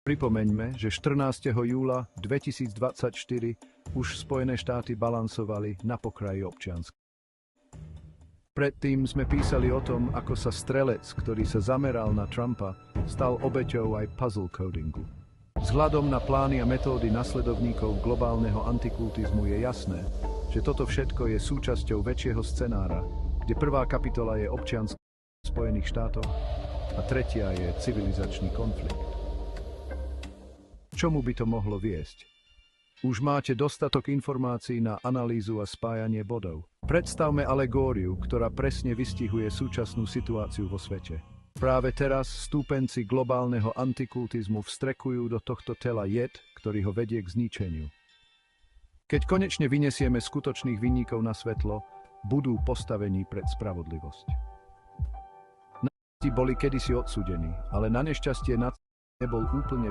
Pripomeňme, že 14. júla 2024 už Spojené štáty balansovali na pokraji občianskej. Predtým sme písali o tom, ako sa strelec, ktorý sa zameral na Trumpa, stal obeťou aj puzzle codingu. Vzhľadom na plány a metódy nasledovníkov globálneho antikultizmu je jasné, že toto všetko je súčasťou väčšieho scenára, kde prvá kapitola je občianska v Spojených štátoch a tretia je civilizačný konflikt. Čomu by to mohlo viesť? Už máte dostatok informácií na analýzu a spájanie bodov. Predstavme alegóriu, ktorá presne vystihuje súčasnú situáciu vo svete. Práve teraz stúpenci globálneho antikultizmu vstrekujú do tohto tela jed, ktorý ho vedie k zničeniu. Keď konečne vyniesieme skutočných vinníkov na svetlo, budú postavení pred spravodlivosť. Nacisti boli kedysi odsúdení, ale na nešťastie nacizmus nebol úplne